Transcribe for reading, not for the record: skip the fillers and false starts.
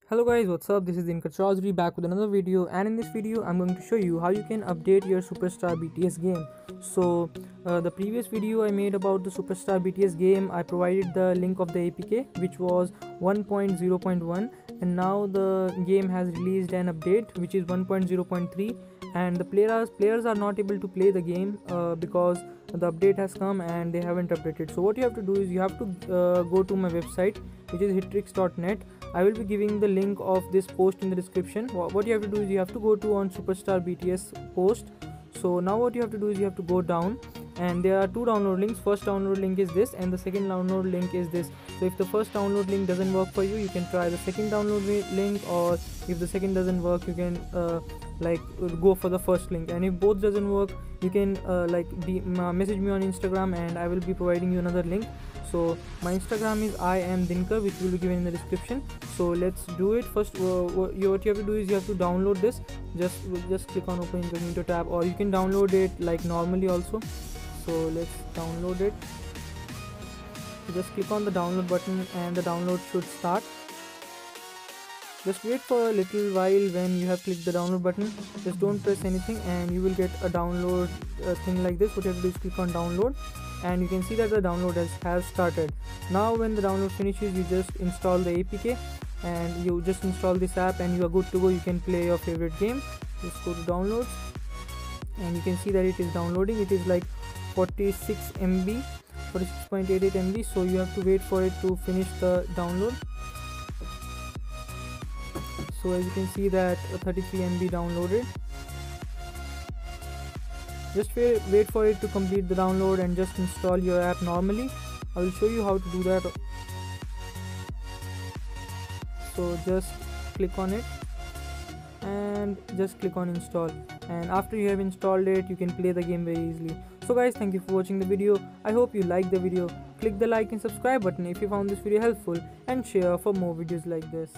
Hello guys, what's up? This is Dinkar Chaudhary back with another video, and in this video I'm going to show you how you can update your Superstar BTS game. So the previous video I made about the Superstar BTS game, I provided the link of the APK which was 1.0.1, and now the game has released an update which is 1.0.3, and the players are not able to play the game because the update has come and they haven't updated. So what you have to do is you have to go to my website, which is hitrix.net. I will be giving the link of this post in the description. What you have to do is you have to go to on Superstar BTS post. So now what you have to do is you have to go down, and there are two download links. First download link is this, and the second download link is this. So if the first download link doesn't work for you, you can try the second download link, or if the second doesn't work, you can go for the first link. And if both doesn't work, you can message me on Instagram, and I will be providing you another link. So my Instagram is I am Dinkar, which will be given in the description. So let's do it. First what you have to do is you have to download this. Just click on open incognito tab, or you can download it like normally also. So let's download it. So just click on the download button and the download should start. Just wait for a little while. When you have clicked the download button, just don't press anything and you will get a download thing like this. What you have to do is click on download, and you can see that the download has started. Now when the download finishes, you just install the APK and you just install this app and you are good to go. You can play your favorite game. Just go to downloads, and you can see that it is downloading. It is like 46 MB, 46.88 MB, so you have to wait for it to finish the download. So as you can see that 33 MB downloaded. Just wait for it to complete the download and just install your app normally. I will show you how to do that. So just click on it and just click on install, and after you have installed it, you can play the game very easily. So guys, thank you for watching the video. I hope you liked the video. Click the like and subscribe button if you found this video helpful, and share for more videos like this.